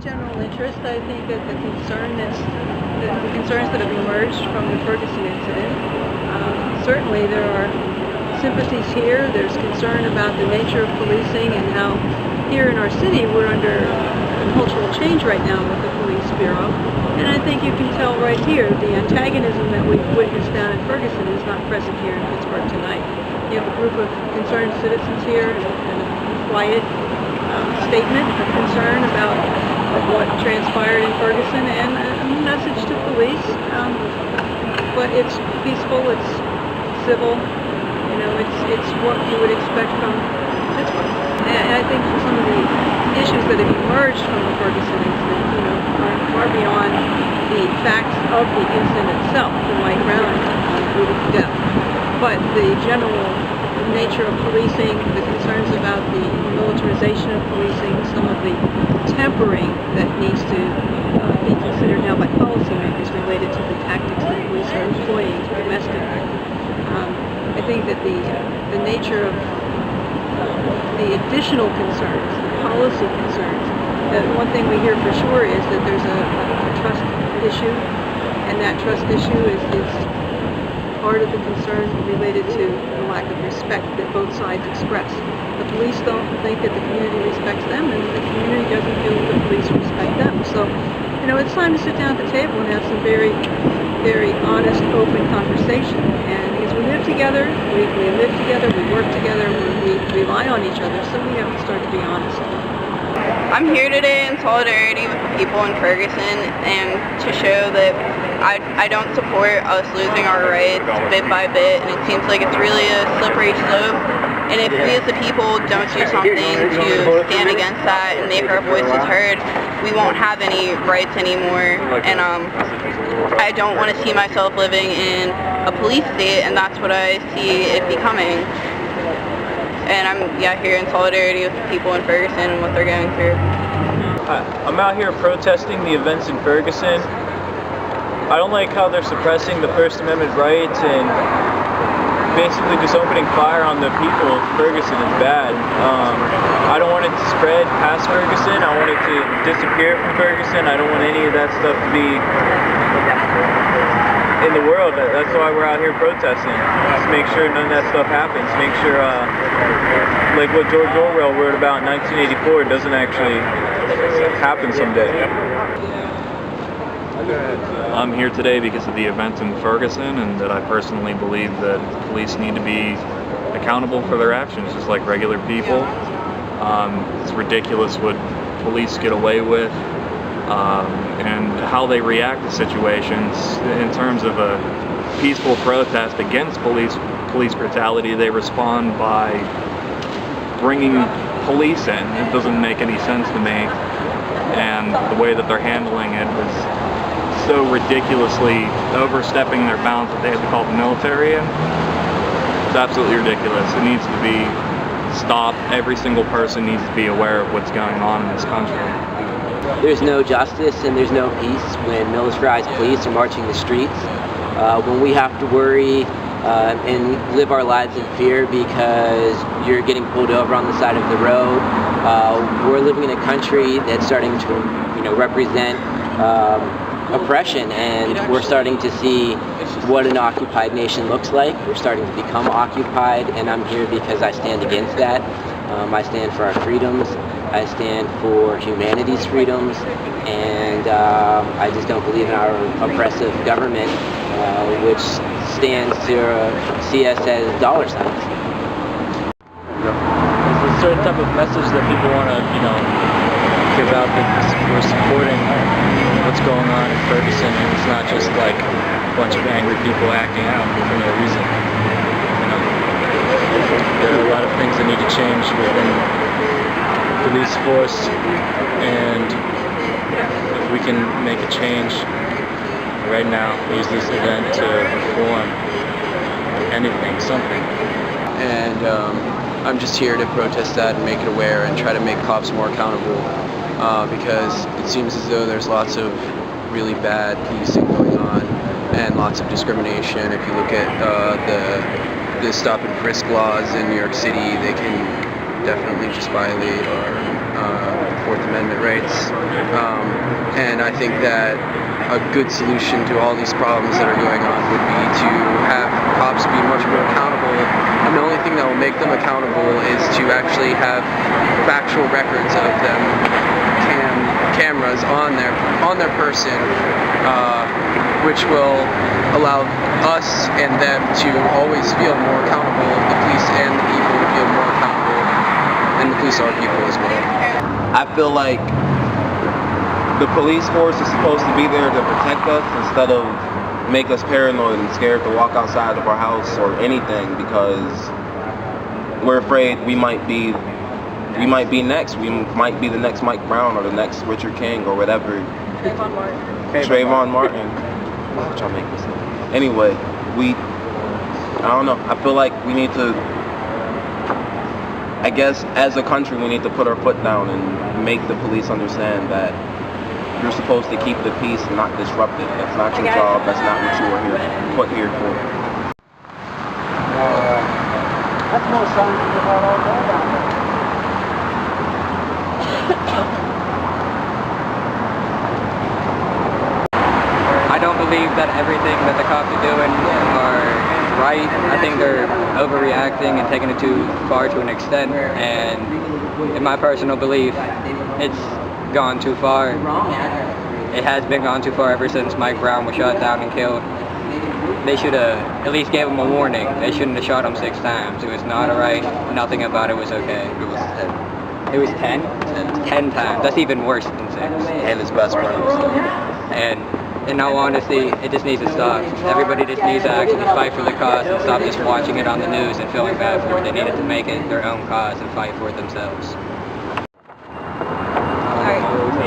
general interest. I think that the concerns that have emerged from the Ferguson incident, certainly there are sympathies here. There's concern about the nature of policing and how here in our city we're under cultural change right now with the police bureau. And I think you can tell right here the antagonism that we've witnessed down in Ferguson is not present here in Pittsburgh tonight. You have a group of concerned citizens here and a quiet statement of concern about what transpired in Ferguson and a message to police. But it's peaceful, it's civil, it's what you would expect from Pittsburgh. And I think some of the issues that have emerged from the Ferguson incident, are far beyond the facts of the incident itself, the white rally, brutal death. But the general nature of policing, the concerns about the militarization of policing, some of the tempering that needs to be considered now by policymakers related to the tactics that police are employing domestically. I think that the nature of the additional concerns, the policy concerns, that one thing we hear for sure is that there's a trust issue, and that trust issue is part of the concern related to the lack of respect that both sides express. The police don't think that the community respects them, and the community doesn't feel that the police respect them. So, it's time to sit down at the table and have some very, very honest, open conversation. And because we live together, we live together, we work together, we rely on each other, so we have to start to be honest. I'm here today in solidarity with the people in Ferguson and to show that I don't support us losing our rights bit by bit, and it seems like it's really a slippery slope. And if we as the people don't do something to stand against that and make our voices heard, we won't have any rights anymore. And I don't want to see myself living in a police state, and that's what I see it becoming. And I'm here in solidarity with the people in Ferguson and what they're going through. I'm out here protesting the events in Ferguson. I don't like how they're suppressing the First Amendment rights and basically just opening fire on the people of Ferguson is bad. I don't want it to spread past Ferguson. I want it to disappear from Ferguson. I don't want any of that stuff to be in the world. That's why we're out here protesting. Just make sure none of that stuff happens. Make sure, like what George Orwell wrote about in 1984 doesn't actually happen someday. I'm here today because of the events in Ferguson, and that I personally believe that police need to be accountable for their actions, just like regular people. It's ridiculous what police get away with, and how they react to situations. In terms of a peaceful protest against police brutality, they respond by bringing police in. It doesn't make any sense to me, and the way that they're handling it was so ridiculously overstepping their bounds that they had to call the military in. It's absolutely ridiculous. It needs to be stopped. Every single person needs to be aware of what's going on in this country. There's no justice and there's no peace when militarized police are marching the streets. When we have to worry and live our lives in fear because you're getting pulled over on the side of the road. We're living in a country that's starting to represent oppression, and we're starting to see what an occupied nation looks like. We're starting to become occupied, and I'm here because I stand against that. I stand for our freedoms. I stand for humanity's freedoms, and I just don't believe in our oppressive government, which stands to see us as dollar signs. There's a certain type of message that people want to, give out, that we're supporting what's going on in Ferguson, and it's not just like a bunch of angry people acting out for no reason. There are a lot of things that need to change within the police force, and if we can make a change right now, use this event to reform anything, something. And I'm just here to protest that and make it aware and try to make cops more accountable, because it seems as though there's lots of really bad policing going on and lots of discrimination. If you look at the stop and frisk laws in New York City, they can definitely just violate our Fourth Amendment rights. And I think that a good solution to all these problems that are going on would be to have cops be much more accountable. And the only thing that will make them accountable is to actually have factual records of them, cameras on their person, which will allow us and them to always feel more accountable. The police and the people feel more accountable, and the police are people as well. I feel like the police force is supposed to be there to protect us instead of make us paranoid and scared to walk outside of our house or anything, because we're afraid we might be next. We might be the next Mike Brown or the next Richard King or whatever. Trayvon Martin. Why would y'all make this? Anyway, I don't know. I feel like we need to, I guess as a country, we need to put our foot down and make the police understand that you're supposed to keep the peace and not disrupt it. That's not your job. That's not what you are put here for. That's more science about all that. I don't believe that everything that the cops are doing are right. I think they're overreacting and taking it too far to an extent, and in my personal belief, it's gone too far. It has been gone too far ever since Mike Brown was shot down and killed. They should have at least gave him a warning. They shouldn't have shot him 6 times. It was not alright. Nothing about it was okay. It was 10. It was 10? 10 times. That's even worse than 6. And his best friend was 10. And in all honesty, it just needs to stop. Everybody just needs to actually fight for the cause and stop just watching it on the news and feeling bad for it. They needed to make it their own cause and fight for it themselves.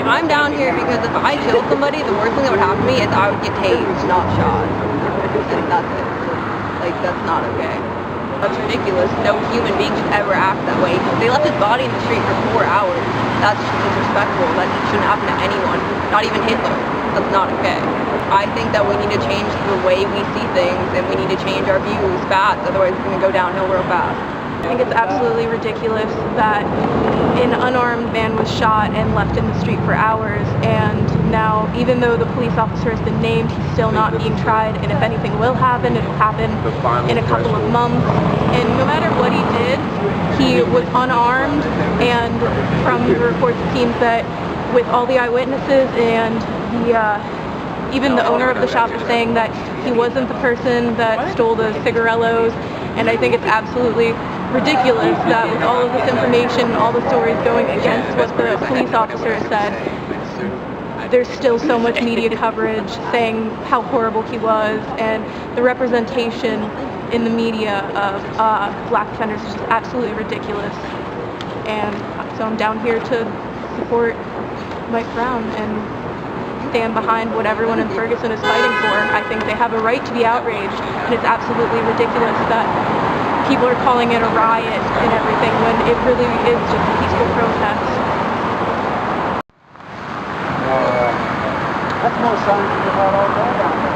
I'm down here because if I killed somebody, the worst thing that would happen to me is I would get tased, not shot. And that's it. Like, that's not okay. That's ridiculous. No human being should ever act that way. They left his body in the street for 4 hours. That's disrespectful. That shouldn't happen to anyone, not even Hitler. That's not okay. I think that we need to change the way we see things, and we need to change our views fast, otherwise it's going to go downhill real fast. I think it's absolutely ridiculous that an unarmed man was shot and left in the street for hours, and now, even though the police officer has been named, he's still not being tried, and if anything will happen, it'll happen in a couple of months. And no matter what he did, he was unarmed, and from the reports it seems that with all the eyewitnesses and even the owner of the shop is saying that he wasn't the person that stole the cigarellos, and I think it's absolutely ridiculous that with all of this information and all the stories going against what the police officer said, there's still so much media coverage saying how horrible he was, and the representation in the media of black offenders is just absolutely ridiculous. And so I'm down here to support Mike Brown and stand behind what everyone in Ferguson is fighting for. I think they have a right to be outraged, and it's absolutely ridiculous that people are calling it a riot and everything when it really is just a peaceful protest. That's more science about all that.